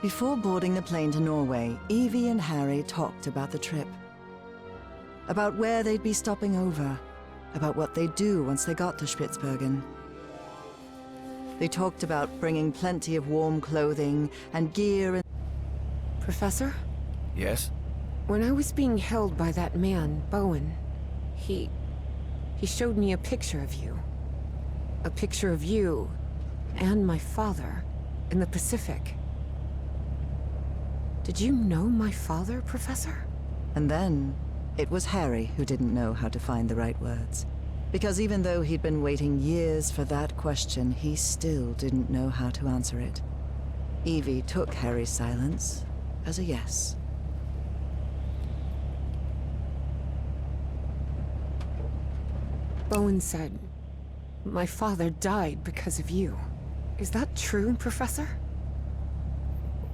Before boarding the plane to Norway, Evie and Harry talked about the trip. About where they'd be stopping over. About what they'd do once they got to Spitsbergen. They talked about bringing plenty of warm clothing and gear and... Professor? Yes? When I was being held by that man, Bowen, he showed me a picture of you. A picture of you and my father in the Pacific. Did you know my father, Professor? And then, it was Harry who didn't know how to find the right words. Because even though he'd been waiting years for that question, he still didn't know how to answer it. Evie took Harry's silence as a yes. Bowen said, my father died because of you. Is that true, Professor?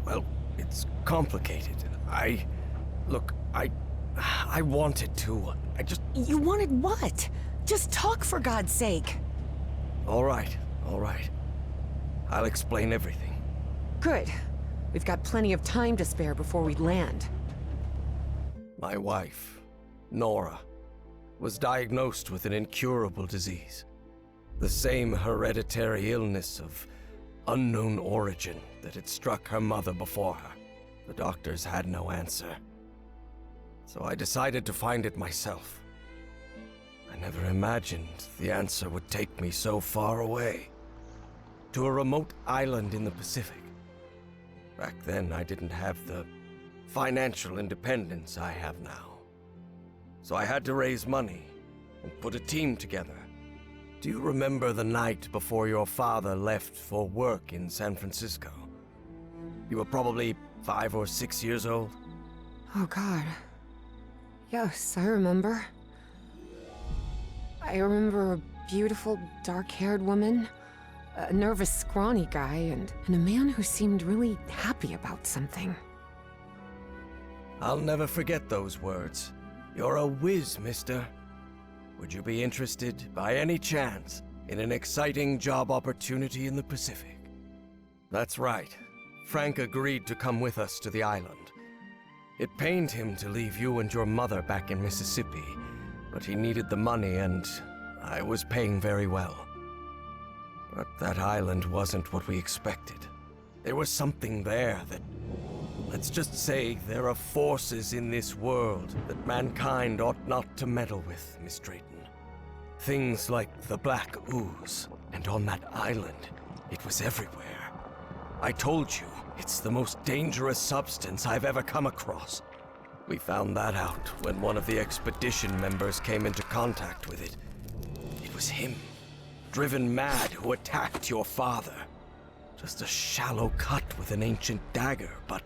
Well, it's complicated. Look, I wanted to. You wanted what? Just talk, for God's sake. All right. I'll explain everything. Good. We've got plenty of time to spare before we land. My wife, Nora, was diagnosed with an incurable disease. The same hereditary illness of unknown origin that had struck her mother before her. The doctors had no answer. So I decided to find it myself. I never imagined the answer would take me so far away. To a remote island in the Pacific. Back then, I didn't have the financial independence I have now. So I had to raise money and put a team together. Do you remember the night before your father left for work in San Francisco? You were probably 5 or 6 years old? Oh, God. Yes, I remember. I remember a beautiful, dark-haired woman, a nervous, scrawny guy, and a man who seemed really happy about something. I'll never forget those words. You're a whiz, mister. Would you be interested, by any chance, in an exciting job opportunity in the Pacific? That's right. Frank agreed to come with us to the island. It pained him to leave you and your mother back in Mississippi, but he needed the money and I was paying very well. But that island wasn't what we expected. There was something there that... Let's just say there are forces in this world that mankind ought not to meddle with, Miss Drayton. Things like the Black Ooze, and on that island, it was everywhere. I told you, it's the most dangerous substance I've ever come across. We found that out when one of the expedition members came into contact with it. It was him, driven mad, who attacked your father. Just a shallow cut with an ancient dagger, but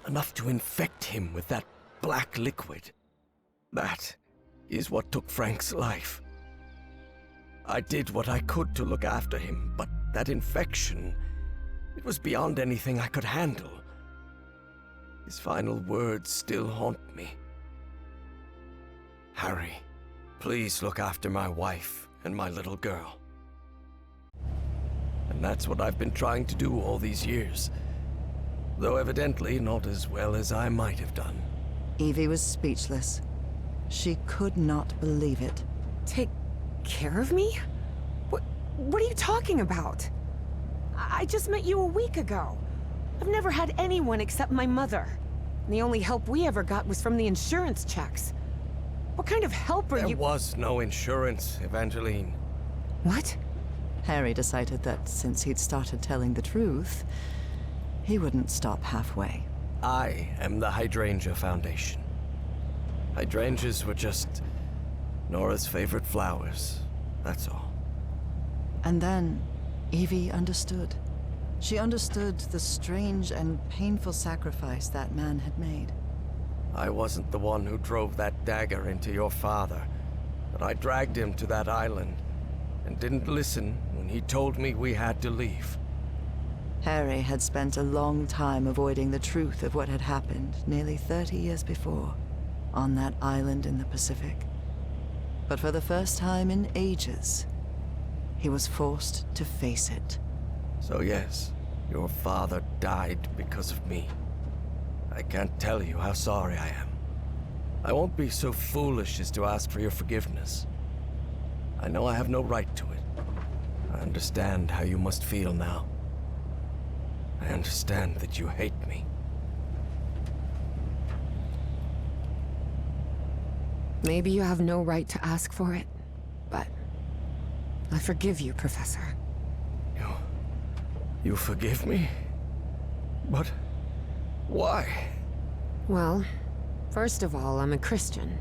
enough to infect him with that black liquid. That is what took Frank's life. I did what I could to look after him, but that infection, it was beyond anything I could handle. His final words still haunt me. Harry, please look after my wife and my little girl. And that's what I've been trying to do all these years. Though evidently not as well as I might have done. Evie was speechless. She could not believe it. Take care of me? What are you talking about? I just met you a week ago. I've never had anyone except my mother. And the only help we ever got was from the insurance checks. What kind of help are you— There was no insurance, Evangeline. What? Harry decided that since he'd started telling the truth, he wouldn't stop halfway. I am the Hydrangea Foundation. Hydrangeas were just Nora's favorite flowers, that's all. And then, Evie understood. She understood the strange and painful sacrifice that man had made. I wasn't the one who drove that dagger into your father, but I dragged him to that island and didn't listen when he told me we had to leave. Harry had spent a long time avoiding the truth of what had happened nearly 30 years before, on that island in the Pacific. But for the first time in ages, he was forced to face it. So yes, Your father died because of me. I can't tell you how sorry I am. I won't be so foolish as to ask for your forgiveness. I know I have no right to it. I understand how you must feel now. I understand that you hate me. Maybe you have no right to ask for it, but I forgive you, Professor. You forgive me? But why? Well, first of all, I'm a Christian,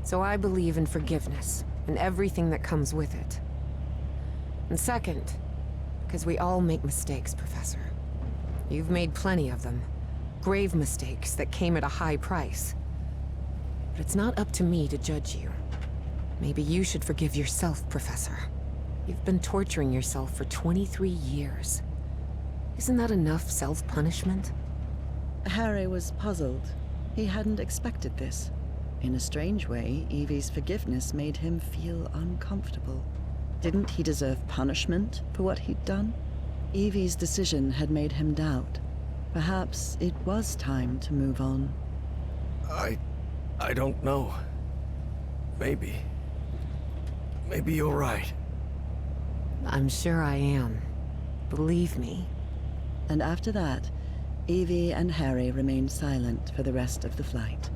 so I believe in forgiveness and everything that comes with it. And second, because we all make mistakes, Professor. You've made plenty of them. Grave mistakes that came at a high price. But it's not up to me to judge you. Maybe you should forgive yourself, Professor. You've been torturing yourself for 23 years. Isn't that enough self-punishment? Harry was puzzled. He hadn't expected this. In a strange way, Evie's forgiveness made him feel uncomfortable. Didn't he deserve punishment for what he'd done? Evie's decision had made him doubt. Perhaps it was time to move on. I don't know. Maybe. Maybe you're right. I'm sure I am. Believe me. And after that, Evie and Harry remained silent for the rest of the flight.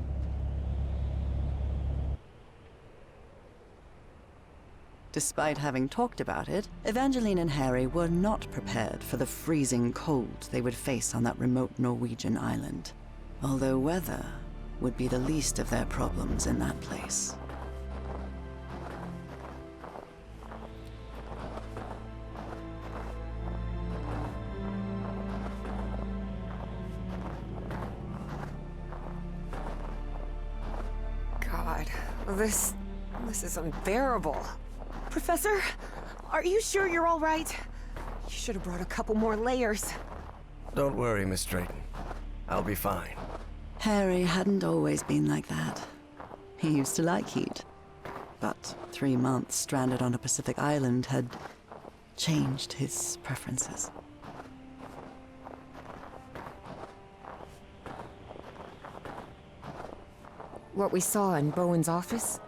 Despite having talked about it, Evangeline and Harry were not prepared for the freezing cold they would face on that remote Norwegian island. Although weather would be the least of their problems in that place. God, this is unbearable. Professor, are you sure you're all right? You should have brought a couple more layers. Don't worry, Miss Drayton. I'll be fine. Harry hadn't always been like that. He used to like heat. But 3 months stranded on a Pacific island had changed his preferences. What we saw in Bowen's office?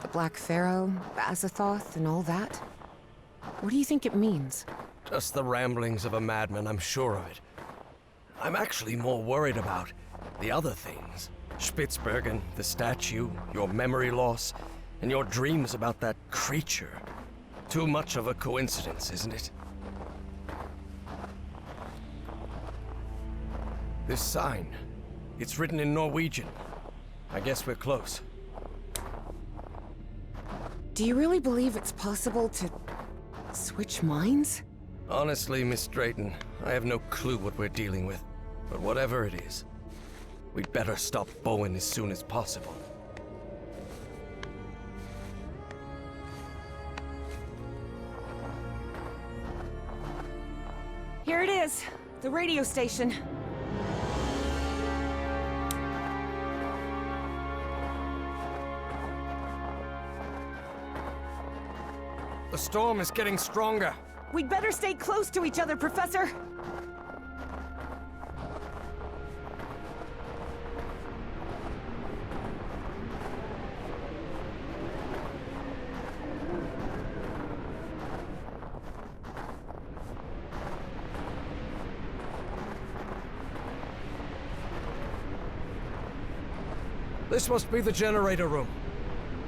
The Black Pharaoh, Azathoth, and all that? What do you think it means? Just the ramblings of a madman, I'm sure of it. I'm actually more worried about the other things. Spitsbergen, the statue, your memory loss, and your dreams about that creature. Too much of a coincidence, isn't it? This sign, it's written in Norwegian. I guess we're close. Do you really believe it's possible to switch minds? Honestly, Miss Drayton, I have no clue what we're dealing with. But whatever it is, we'd better stop Bowen as soon as possible. Here it is, the radio station. The storm is getting stronger. We'd better stay close to each other, Professor. This must be the generator room.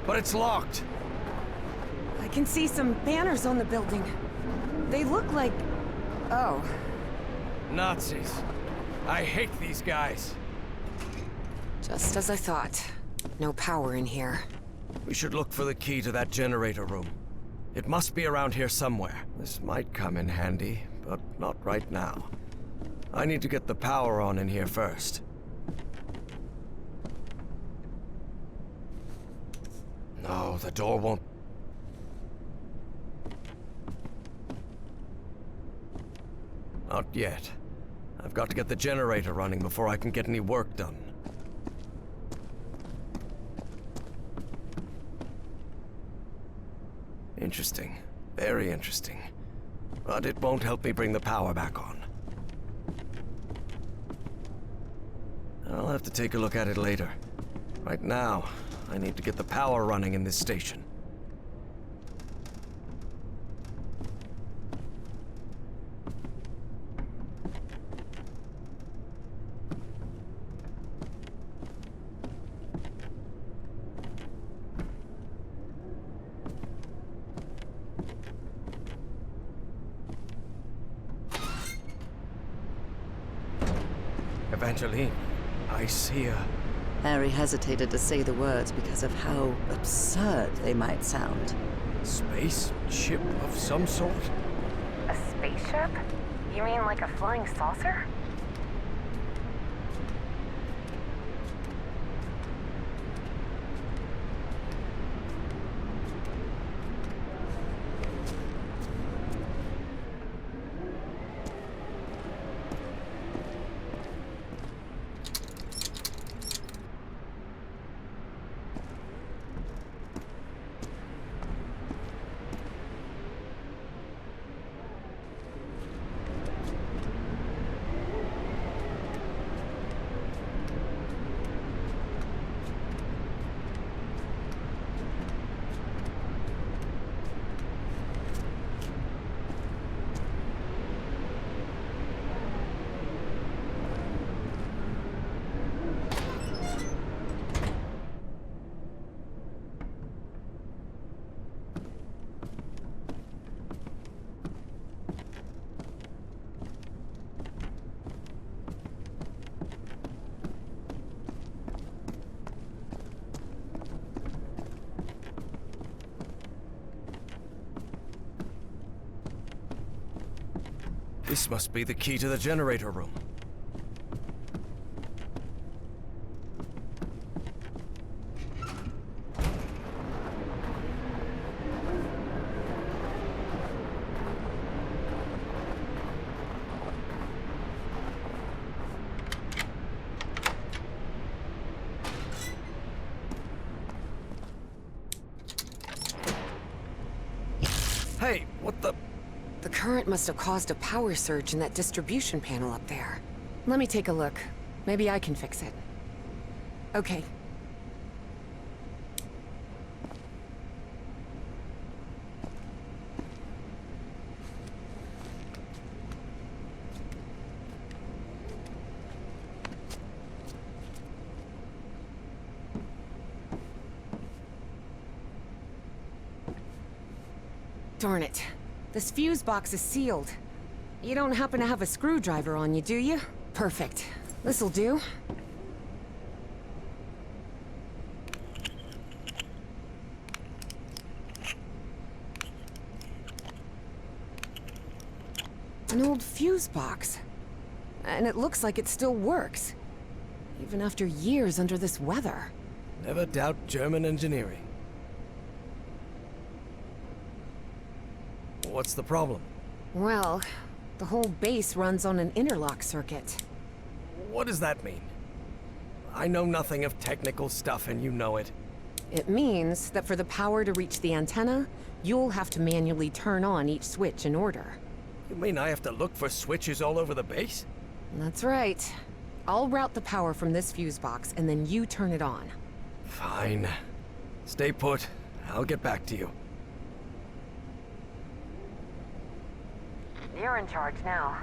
But it's locked. I can see some banners on the building. They look like... oh. Nazis. I hate these guys. Just as I thought. No power in here. We should look for the key to that generator room. It must be around here somewhere. This might come in handy, but not right now. I need to get the power on in here first. No, the door won't... Not yet. I've got to get the generator running before I can get any work done. Interesting. Very interesting. But it won't help me bring the power back on. I'll have to take a look at it later. Right now, I need to get the power running in this station. Evangeline, I see her. Harry hesitated to say the words because of how absurd they might sound. Space ship of some sort? A spaceship? You mean like a flying saucer? This must be the key to the generator room. Hey, what the... The current must have caused a power surge in that distribution panel up there. Let me take a look. Maybe I can fix it. Okay. Darn it. This fuse box is sealed. You don't happen to have a screwdriver on you, do you? Perfect. This'll do. An old fuse box. And it looks like it still works. Even after years under this weather. Never doubt German engineering. What's the problem? Well, the whole base runs on an interlock circuit. What does that mean? I know nothing of technical stuff and you know it. It means that for the power to reach the antenna, you'll have to manually turn on each switch in order. You mean I have to look for switches all over the base? That's right. I'll route the power from this fuse box and then you turn it on. Fine. Stay put. I'll get back to you. You're in charge now.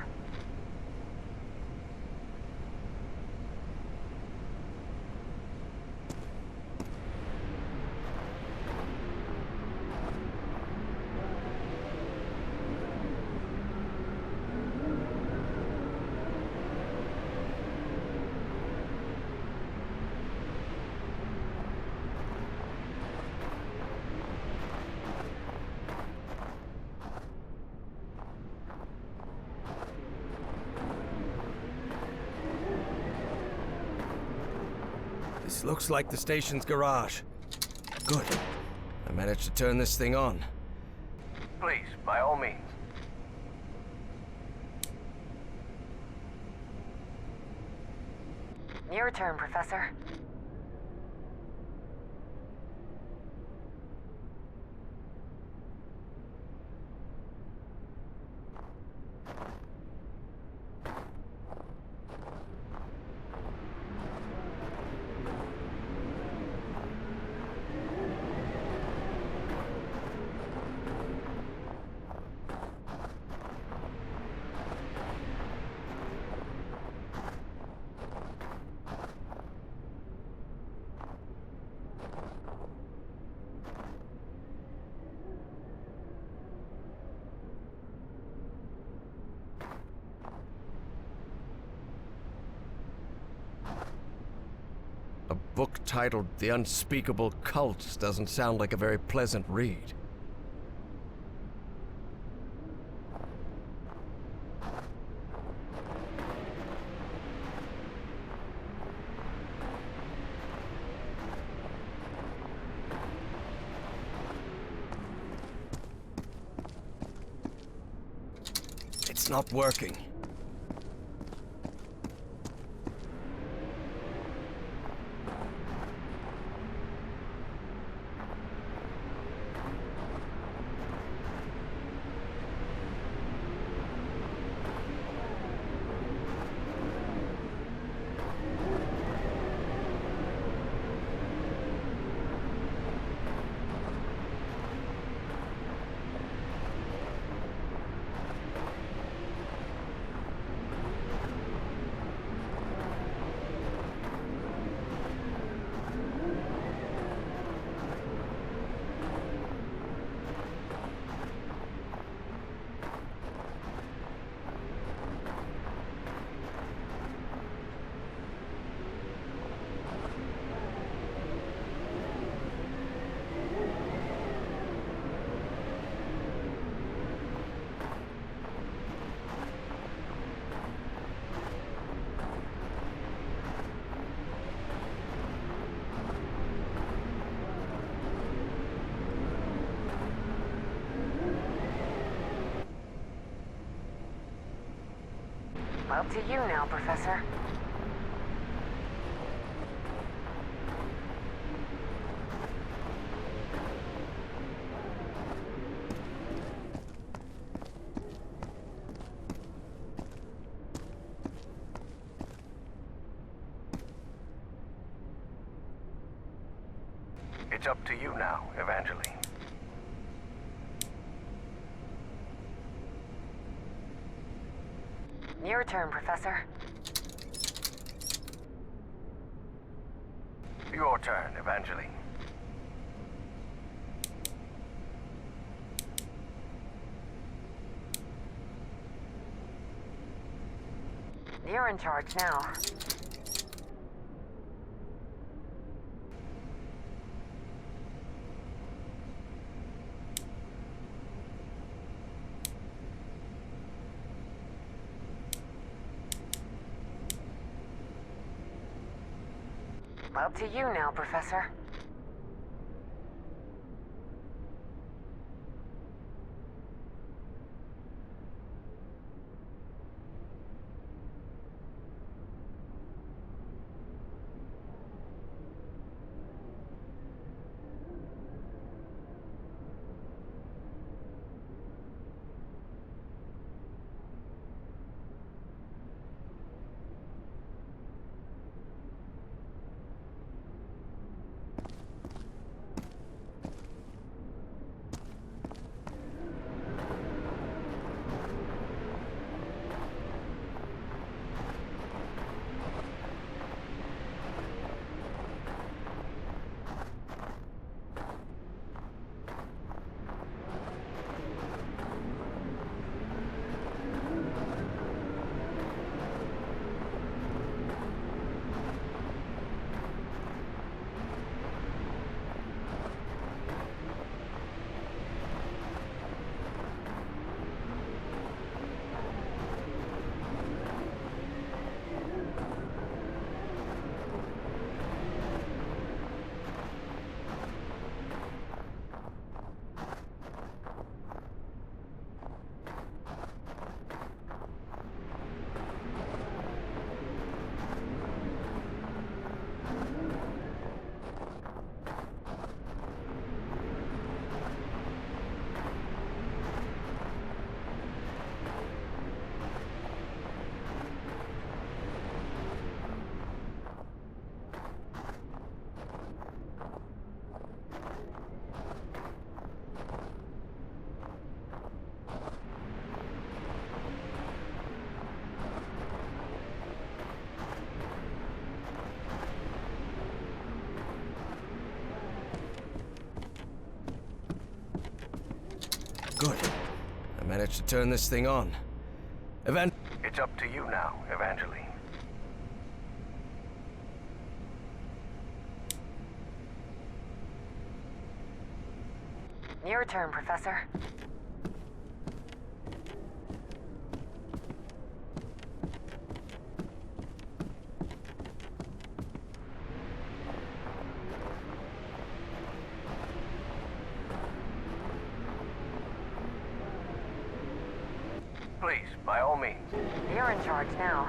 This looks like the station's garage. Good. I managed to turn this thing on. Please, by all means. Your turn, Professor. book titled The Unspeakable Cults doesn't sound like a very pleasant read. It's not working. Up to you now, Professor. It's up to you now, Evangeline. Your turn, Professor. Your turn, Evangeline. You're in charge now. Up to you now, Professor. Good. I managed to turn this thing on. It's up to you now, Evangeline. Your turn, Professor. Please, by all means. You're in charge now.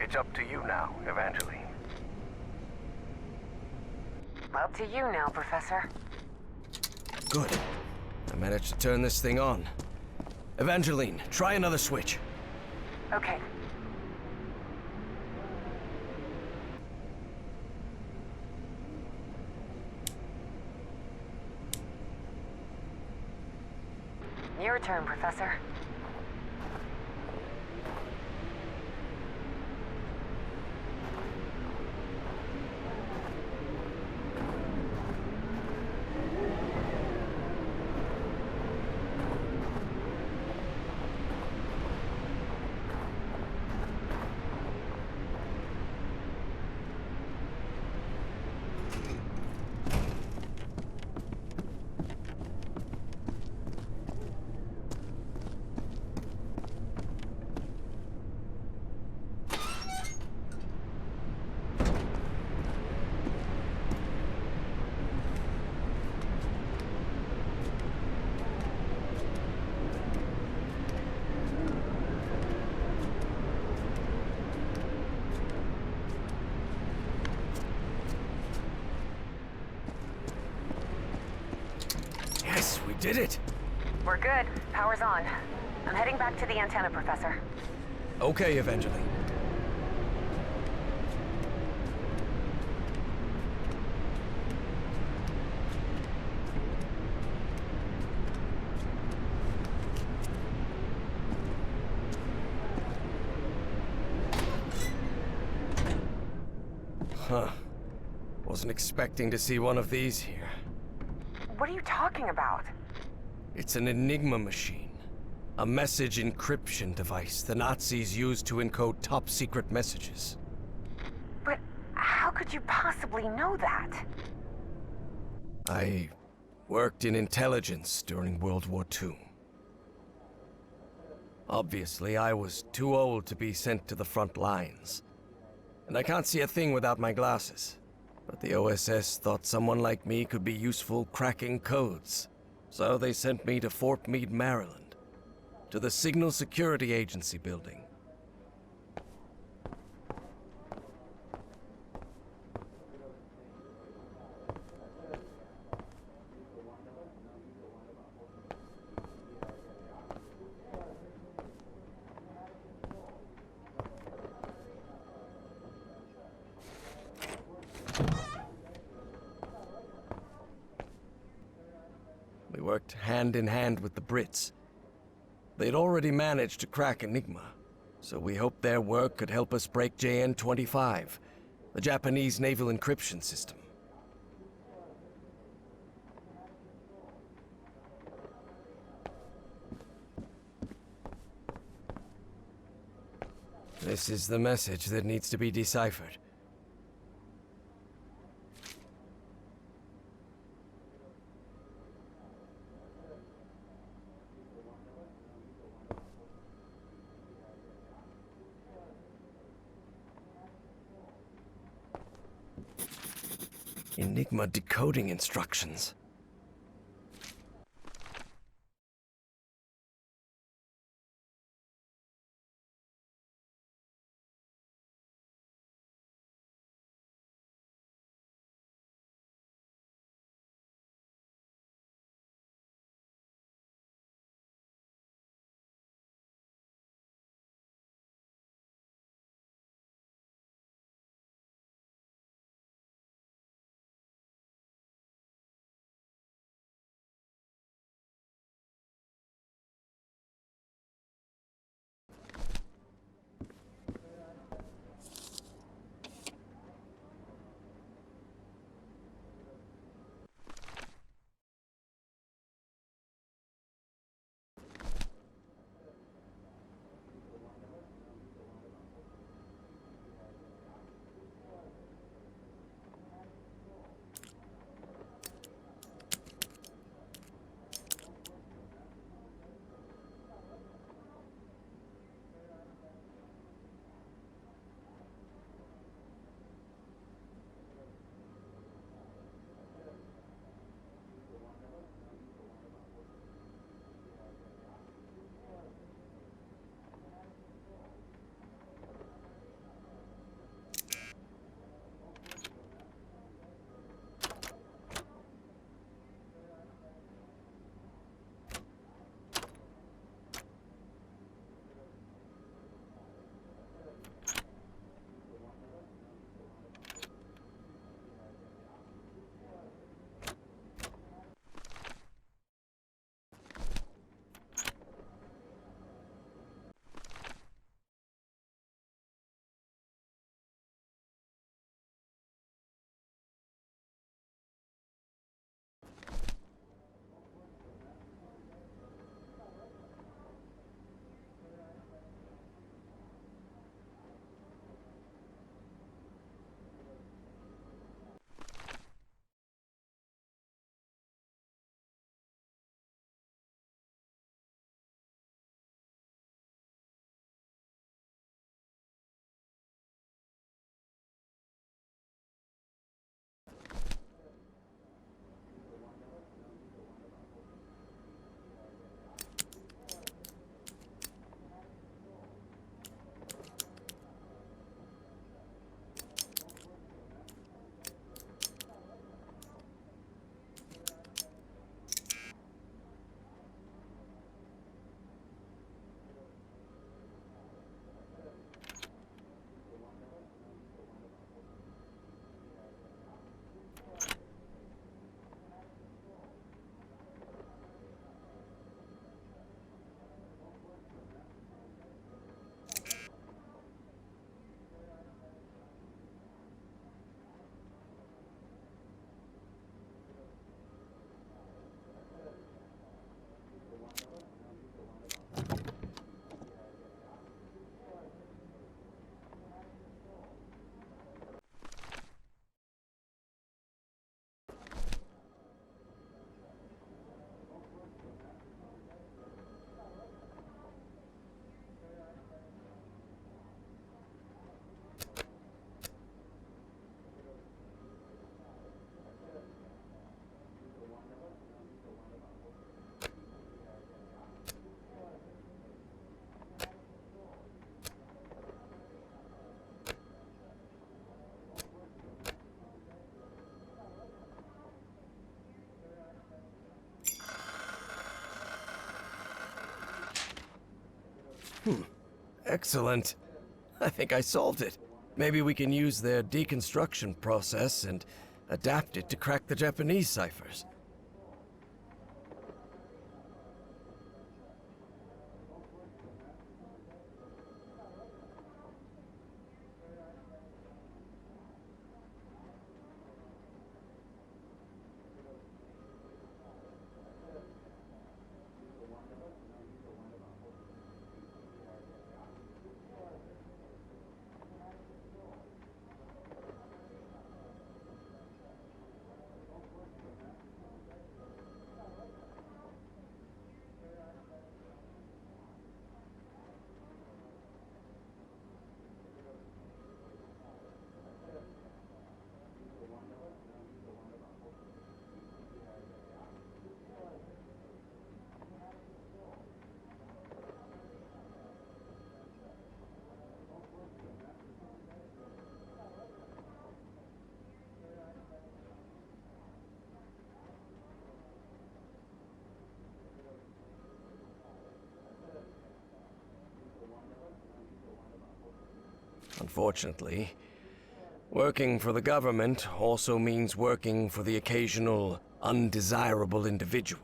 It's up to you now, Evangeline. Up to you now, Professor. Good. I managed to turn this thing on. Evangeline, try another switch. Okay. Your turn, Professor. Yes, we did it! We're good. Power's on. I'm heading back to the antenna, Professor. Okay, Evangeline. Huh. Wasn't expecting to see one of these here. What are you talking about? It's an Enigma machine. A message encryption device the Nazis used to encode top-secret messages. But how could you possibly know that? I worked in intelligence during World War II. Obviously, I was too old to be sent to the front lines. And I can't see a thing without my glasses. But the OSS thought someone like me could be useful cracking codes. So they sent me to Fort Meade, Maryland, to the Signal Security Agency building. We worked hand in hand with the Brits. They'd already managed to crack Enigma, so we hoped their work could help us break JN-25, the Japanese naval encryption system. This is the message that needs to be deciphered. Enigma decoding instructions. Excellent. I think I solved it. Maybe we can use their deconstruction process and adapt it to crack the Japanese ciphers. Unfortunately, working for the government also means working for the occasional undesirable individual.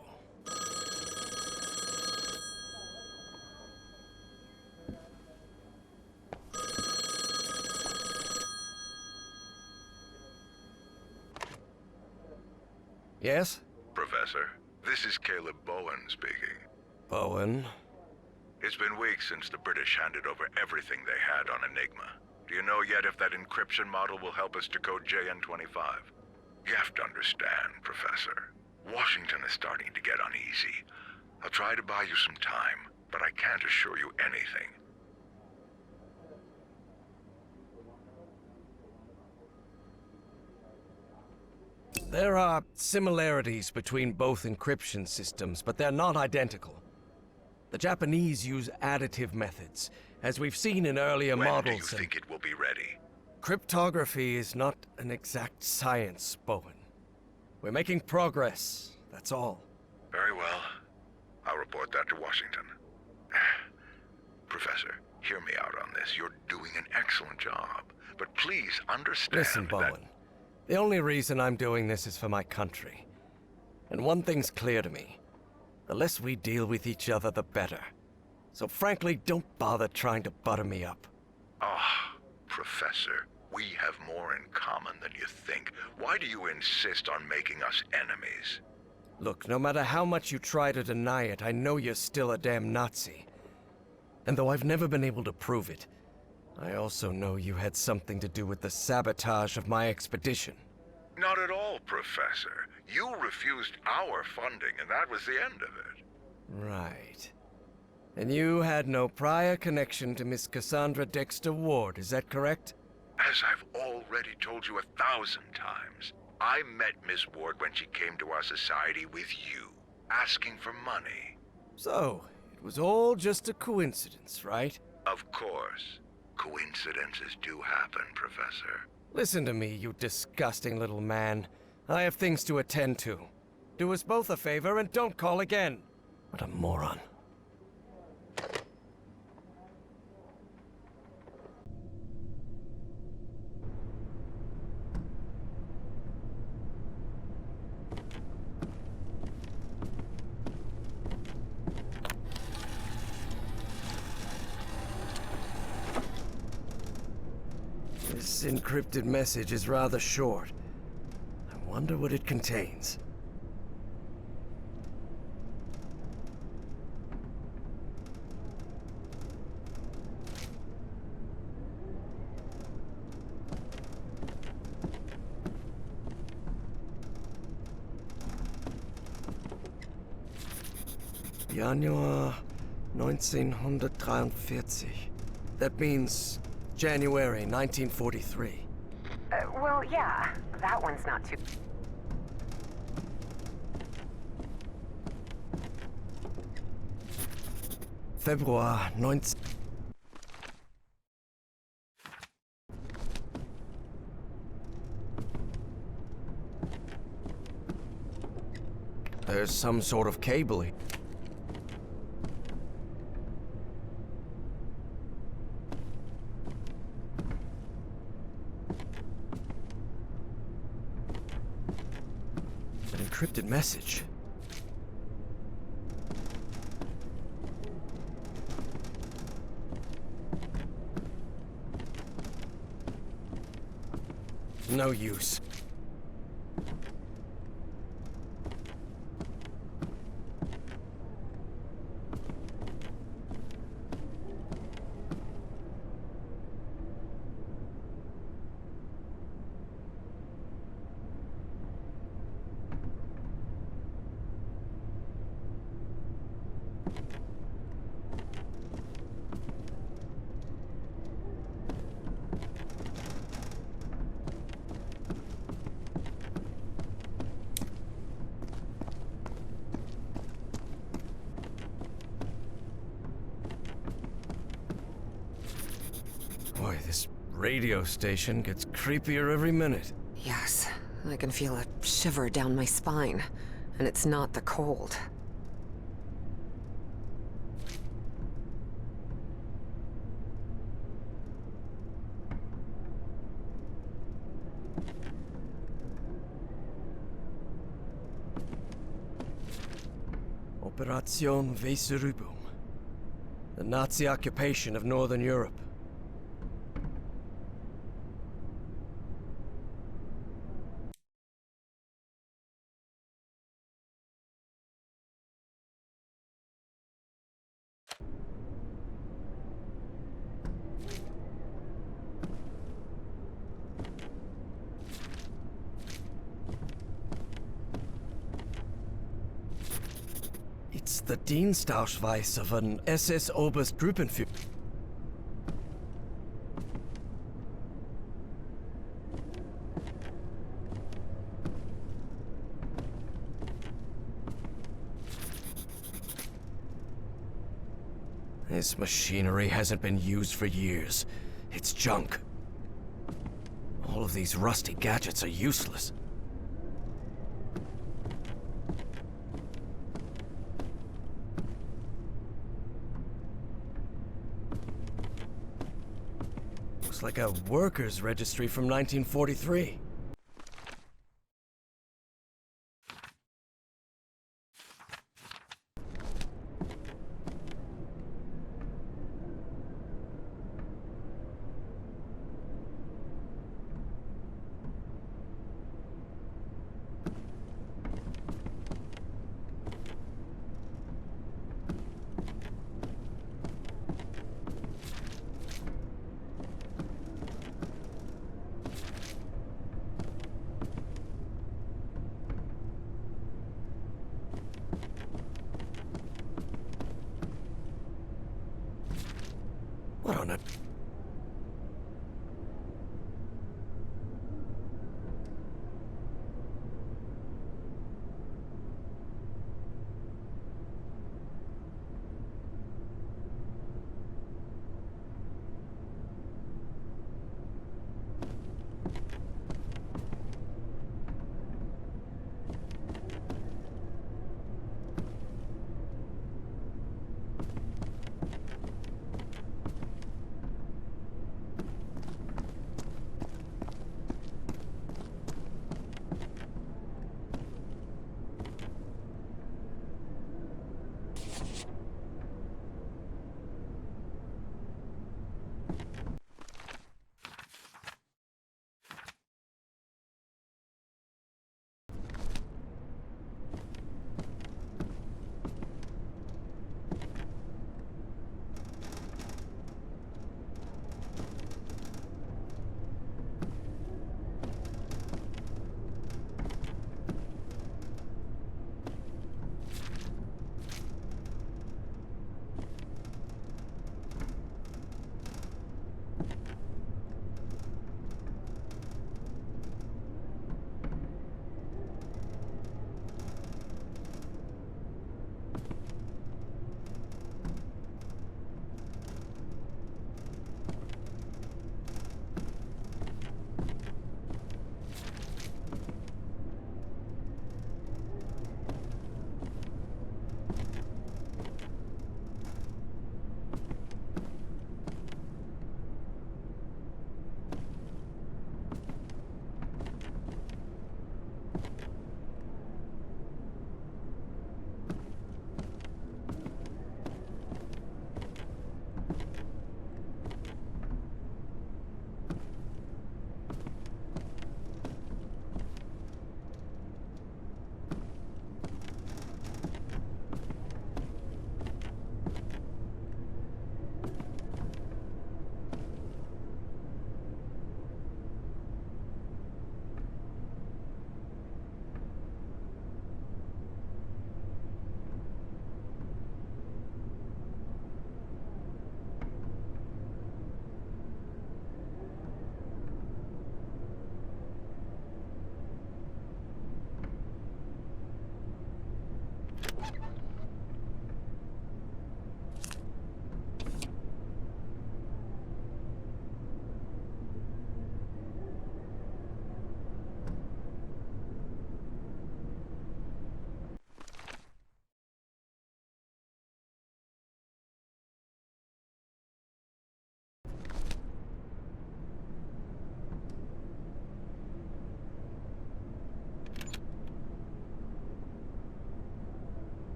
Yes? Professor, this is Caleb Bowen speaking. Bowen? It's been weeks since the British handed over everything they had on Enigma. Do you know yet if that encryption model will help us decode JN-25? You have to understand, Professor. Washington is starting to get uneasy. I'll try to buy you some time, but I can't assure you anything. There are similarities between both encryption systems, but they're not identical. The Japanese use additive methods, as we've seen in earlier models. When do you think it will be ready? Cryptography is not an exact science, Bowen. We're making progress, that's all. Very well. I'll report that to Washington. Professor, hear me out on this. You're doing an excellent job. But please understand Listen, Bowen. The only reason I'm doing this is for my country. And one thing's clear to me. The less we deal with each other, the better. So frankly, don't bother trying to butter me up. Ah, Professor, we have more in common than you think. Why do you insist on making us enemies? Look, no matter how much you try to deny it, I know you're still a damn Nazi. And though I've never been able to prove it, I also know you had something to do with the sabotage of my expedition. Not at all, Professor. You refused our funding, and that was the end of it. Right. And you had no prior connection to Miss Cassandra Dexter Ward, is that correct? As I've already told you 1,000 times, I met Miss Ward when she came to our society with you, asking for money. So, it was all just a coincidence, right? Of course. Coincidences do happen, Professor. Listen to me, you disgusting little man. I have things to attend to. Do us both a favor and don't call again. What a moron. This encrypted message is rather short. I wonder what it contains. Januar 1943. That means January 1943. Well, yeah. That one's not too... Februar 19... There's some sort of cabling. encrypted message. No use. Boy, this radio station gets creepier every minute. Yes, I can feel a shiver down my spine. And it's not the cold. Operation Weserübung. The Nazi occupation of Northern Europe. It's the Dienstausweis of an SS Oberstgruppenführer. This machinery hasn't been used for years. It's junk. All of these rusty gadgets are useless. Looks like a workers' registry from 1943.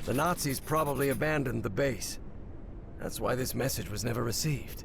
The Nazis probably abandoned the base. That's why this message was never received.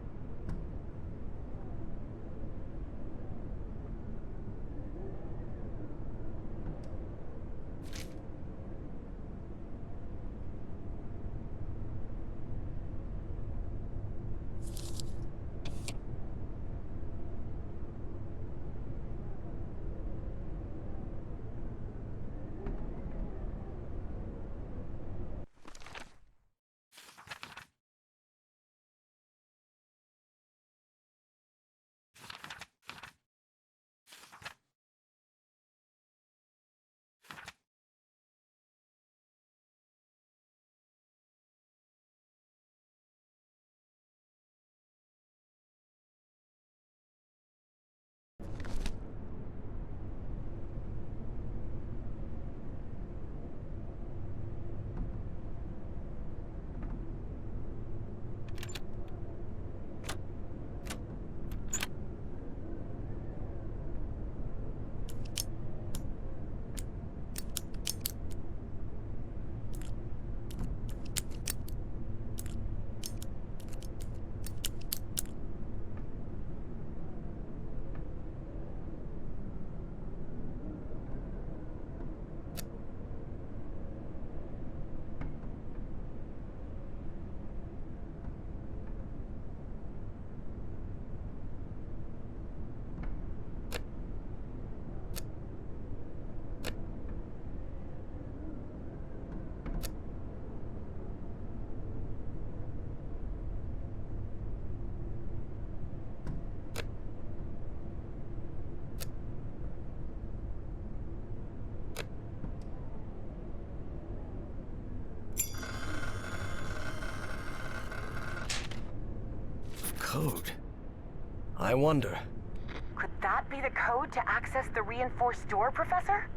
Code. I wonder. Could that be the code to access the reinforced door, Professor?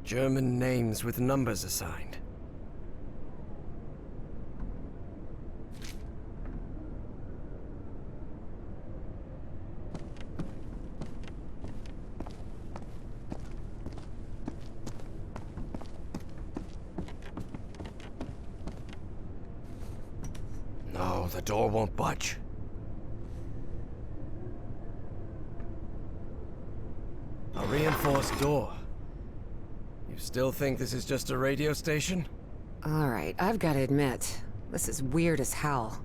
German names with numbers assigned. No, the door won't budge. A reinforced door. You still think this is just a radio station? Alright, I've got to admit, this is weird as hell.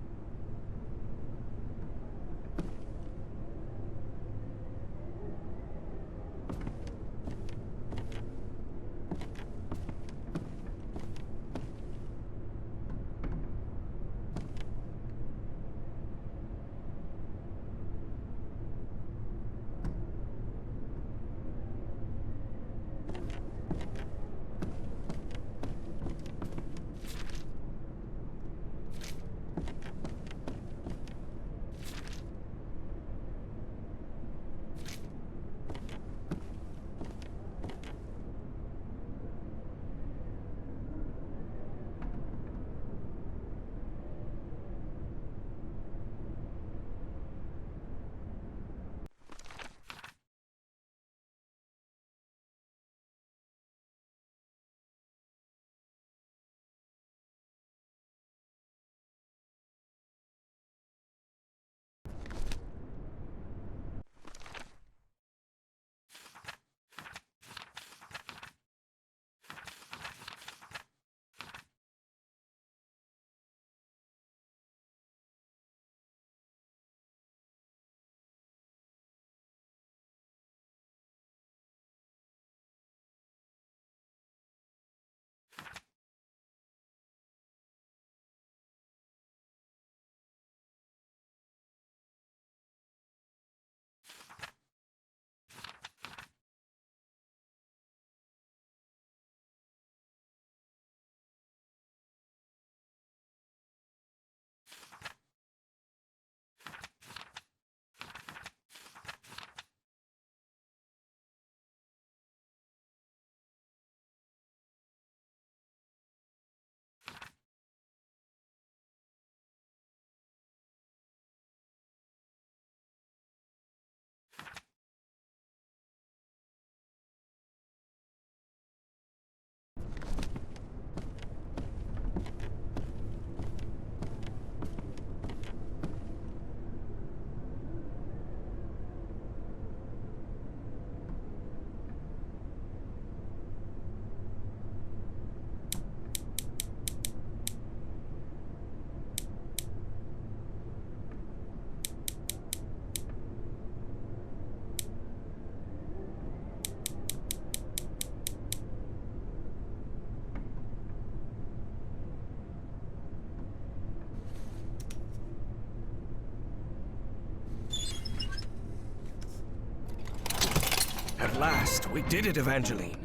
last, we did it, Evangeline.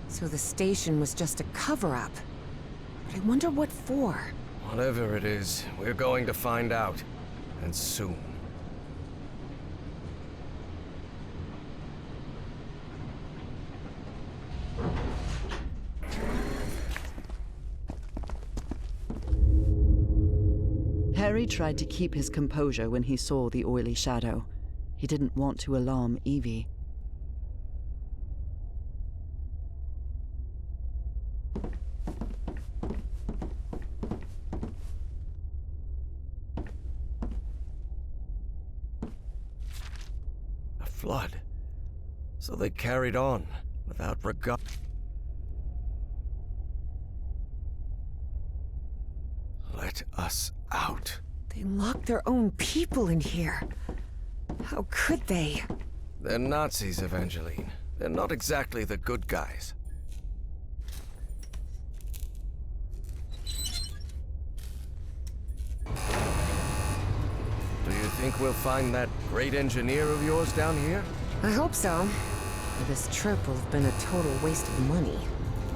So the station was just a cover-up. But I wonder what for. Whatever it is, we're going to find out. And soon. Harry tried to keep his composure when he saw the oily shadow. He didn't want to alarm Evie. A flood. So they carried on, without regard. Let us out. They locked their own people in here. How could they? They're Nazis, Evangeline. They're not exactly the good guys. Do you think we'll find that great engineer of yours down here? I hope so. This trip will have been a total waste of money.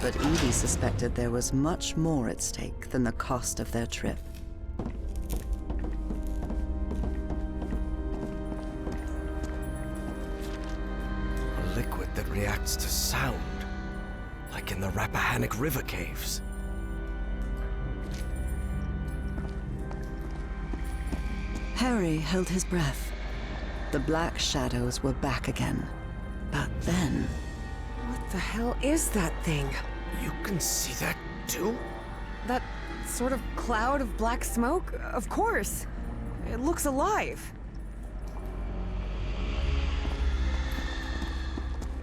But Evie suspected there was much more at stake than the cost of their trip. A liquid that reacts to sound, like in the Rappahannock River caves. Harry held his breath. The black shadows were back again. But then... What the hell is that thing? You can see that too? That sort of cloud of black smoke? Of course. It looks alive.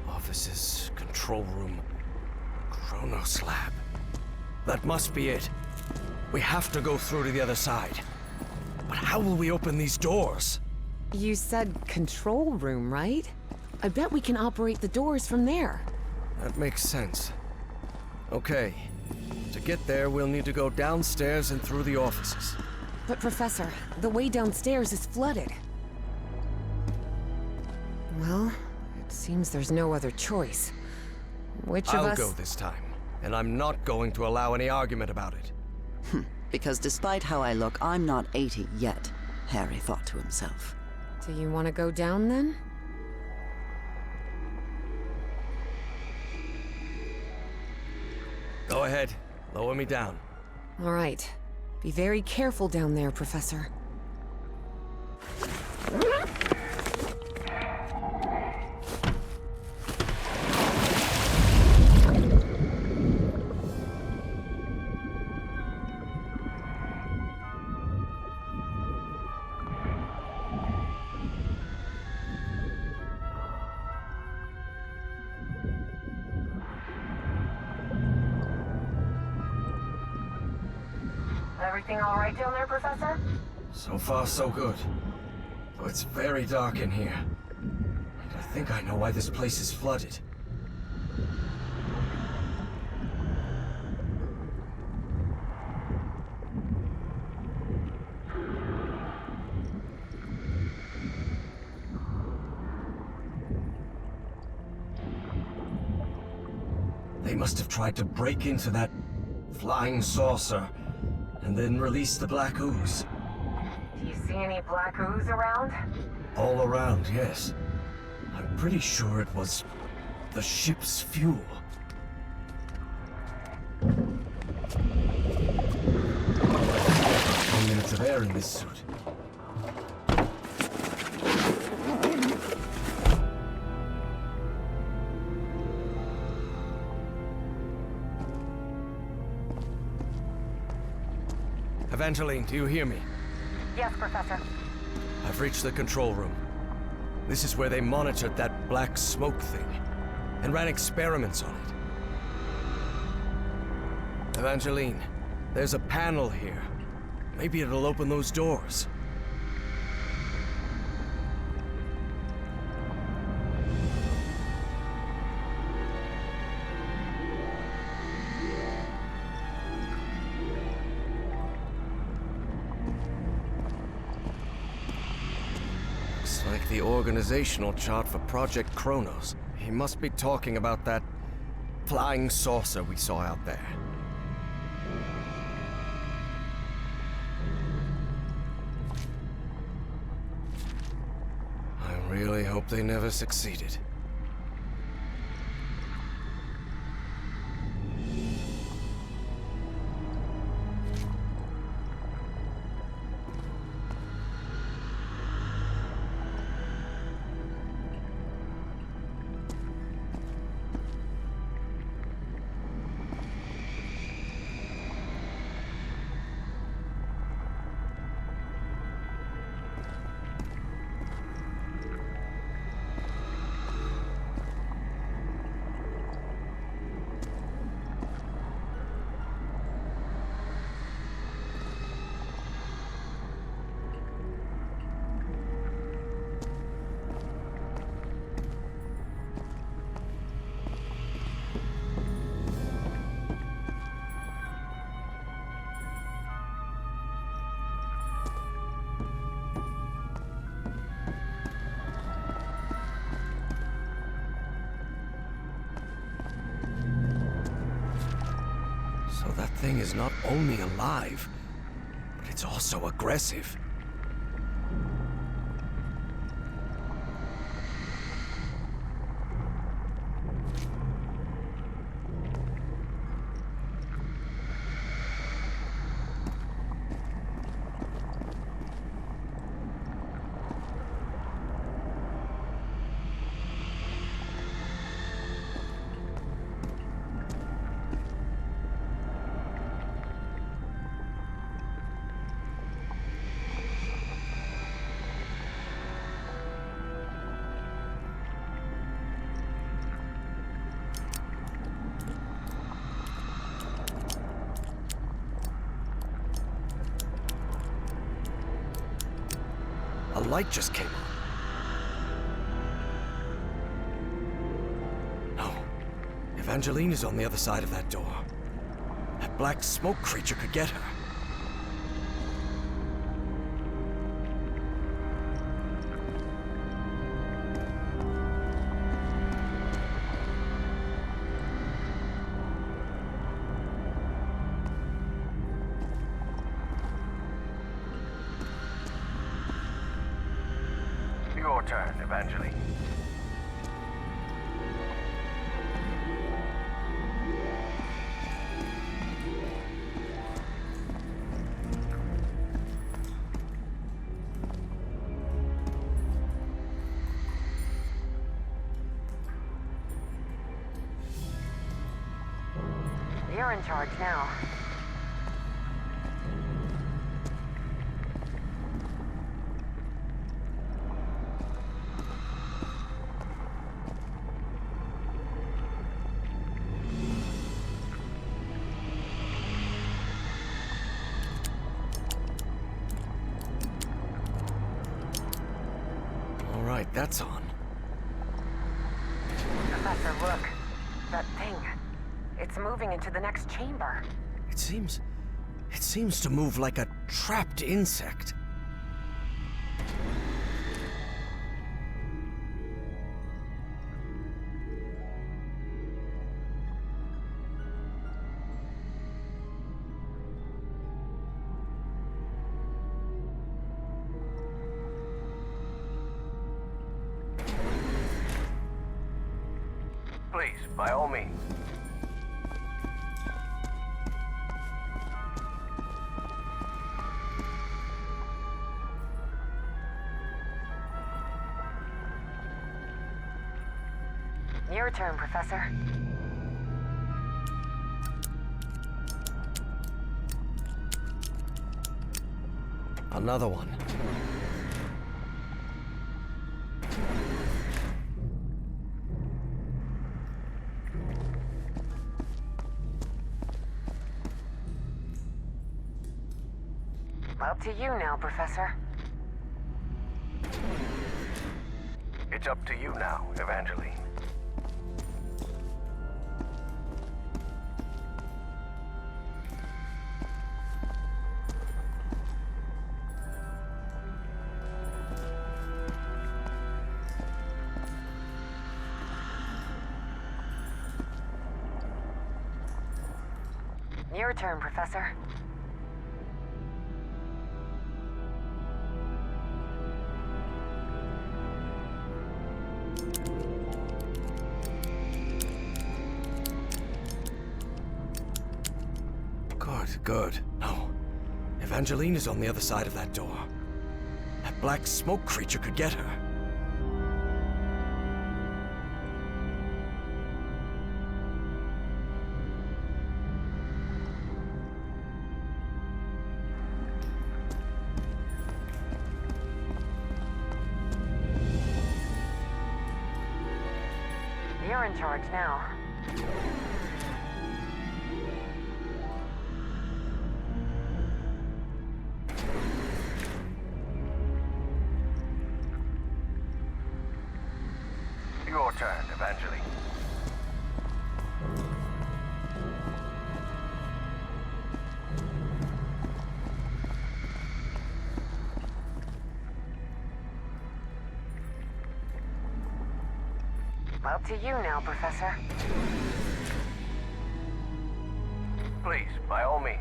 Offices, control room, Chronos lab. That must be it. We have to go through to the other side. But how will we open these doors? You said control room, right? I bet we can operate the doors from there. That makes sense. Okay. To get there, we'll need to go downstairs and through the offices. But Professor, the way downstairs is flooded. Well, it seems there's no other choice. Which of us... I'll go this time, and I'm not going to allow any argument about it. Because despite how I look, I'm not 80 yet, Harry thought to himself. Do you want to go down then? Go ahead. Lower me down. All right. Be very careful down there, Professor. Everything all right down there, Professor? So far, so good. Though it's very dark in here. And I think I know why this place is flooded. They must have tried to break into that flying saucer and then release the black ooze. Do you see any black ooze around? All around, yes. I'm pretty sure it was the ship's fuel. 10 minutes of air in this suit. Evangeline, do you hear me? Yes, Professor. I've reached the control room. This is where they monitored that black smoke thing and ran experiments on it. Evangeline, there's a panel here. Maybe it'll open those doors. Looks like the organizational chart for Project Kronos. He must be talking about that flying saucer we saw out there. I really hope they never succeeded. So that thing is not only alive, but it's also aggressive. A light just came on. No. Evangeline is on the other side of that door. That black smoke creature could get her. Your turn, Evangeline. You're in charge now. All right, that's on. Professor, look. That thing. It's moving into the next chamber. It seems to move like a trapped insect. Please, by all means. Your turn, Professor. Another one. Up to you now, Professor. It's up to you now, Evangeline. Your turn, Professor. Good. No. Evangeline is on the other side of that door. That black smoke creature could get her. You're in charge now. Your turn, Evangeline. Up to you now, Professor. Please, by all means.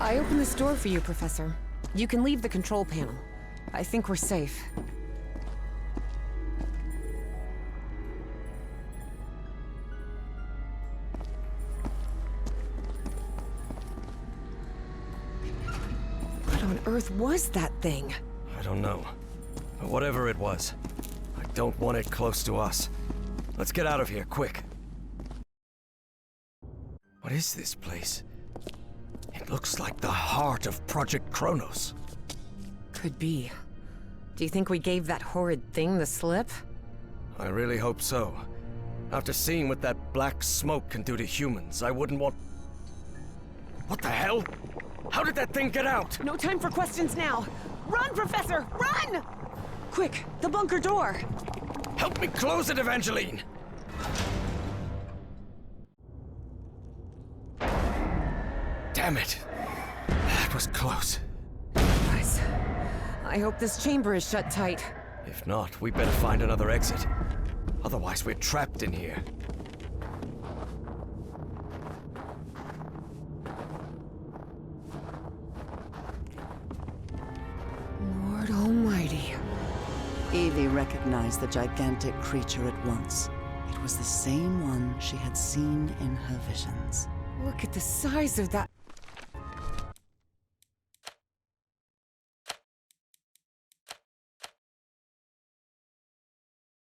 I opened this door for you, Professor. You can leave the control panel. I think we're safe. What on earth was that thing? I don't know. But whatever it was, I don't want it close to us. Let's get out of here, quick. What is this place? It looks like the heart of Project Kronos. Could be. Do you think we gave that horrid thing the slip? I really hope so. After seeing what that black smoke can do to humans, I wouldn't want... What the hell? How did that thing get out? No time for questions now! Run, Professor! Run! Quick, the bunker door! Help me close it, Evangeline! Damn it. That was close. Guys, I hope this chamber is shut tight. If not, we better find another exit. Otherwise, we're trapped in here. Lord Almighty. Evie recognized the gigantic creature at once. It was the same one she had seen in her visions. Look at the size of that...